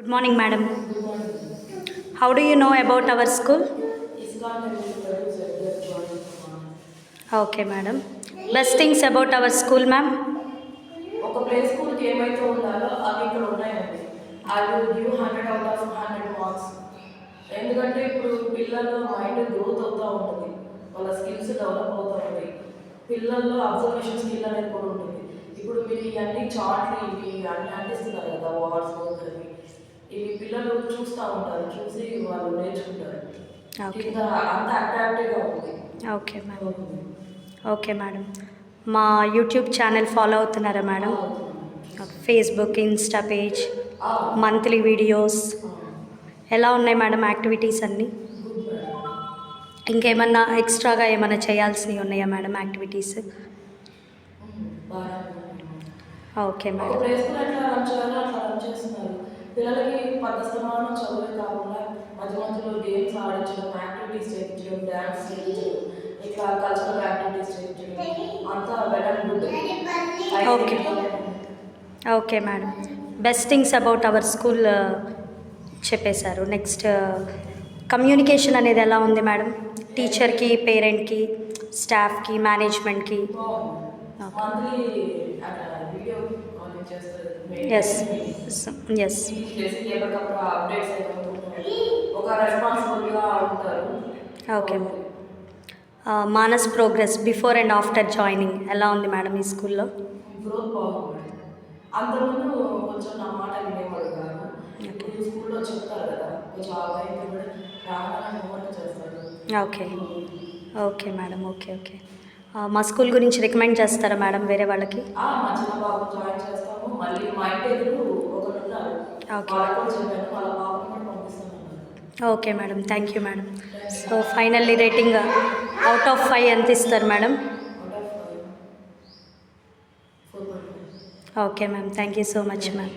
Good morning, madam. How do you know about our school? Okay, madam. Best things about our school, ma'am? ఒక play స్కూల్కి ఏమైతే ఉండాలో అవి ఇక్కడ ఉన్నాయండి. I will give 100 out of 100 marks. ఎందుకంటే ఇప్పుడు పిల్లల మైండ్ గ్రోత్ అవుతూ ఉంటుంది, వాళ్ళ స్కిల్స్ డెవలప్ అవుతూ ఉంటాయి, పిల్లల్లో అబ్జర్వేషన్ స్కిల్ అనేది కూడా ఉంటుంది. ఇప్పుడు మీరు ఇవన్నీ చార్ట్లు ఇవి అన్నీ అంటిస్తున్నారు కదా, వార్డ్స్ ఇవి ఇవి పిల్లలు చూస్తూ ఉంటారు, చూసి వాళ్ళు నేర్చుకుంటారు. ఇంకా అంత అట్రాక్టివ్గా ఉంది. Okay madam. Okay madam. మా యూట్యూబ్ ఛానల్ ఫాలో అవుతున్నారా madam? Facebook, Insta page, monthly videos ఎలా ఉన్నాయి మేడం యాక్టివిటీస్ అన్నీ? ఇంకేమన్నా ఎక్స్ట్రాగా ఏమైనా చేయాల్సినవి ఉన్నాయా మేడం యాక్టివిటీస్? Okay madam. పిల్లలకి పదస్తమానం చదువే కాకుండా మధ్య మధ్యలో గేమ్స్ ఆడించడం, యాక్టివిటీస్ చేయించడం, డ్యాన్స్ చేయించడం, ఇట్లా కల్చరల్ యాక్టివిటీస్ చేయించడం అంతా better good. Okay okay madam. Best things about our school చెప్పేశారు. నెక్స్ట్ కమ్యూనికేషన్ అనేది ఎలా ఉంది మేడం? టీచర్కి, పేరెంట్కి, స్టాఫ్కి, మేనేజ్మెంట్కి? Yes yes. Okay. Manas progress before and after joining ఎలా ఉంది మేడం ఈ స్కూల్లో? గ్రోత్ బాగుంది. అంతకుముందు కొంచెం నా మాట వినేవాడు కాదు. ఇప్పుడు స్కూల్లో చెప్తారు కదా, కొంచెం ఆ భయంతో కూడా రాగానే హోంవర్క్ చేస్తాడు. Okay okay madam. Okay okay. మా స్కూల్ గురించి రికమెండ్ చేస్తారా మేడం వేరే వాళ్ళకి? మా చిన్న బాబు జాయిన్ చేస్తాము. మళ్ళీ మా ఇంటి ఎదురు ఒకరు ఉన్నారు, ఓకే. వాళ్ళకు కూడా చెప్పాను, వాళ్ళ బాబుని కూడా పంపిస్తాను. Okay madam. Thank you madam. So finally rating out of 5 ఎంత ఇస్తారు madam? Okay ma'am. Thank you so much ma'am.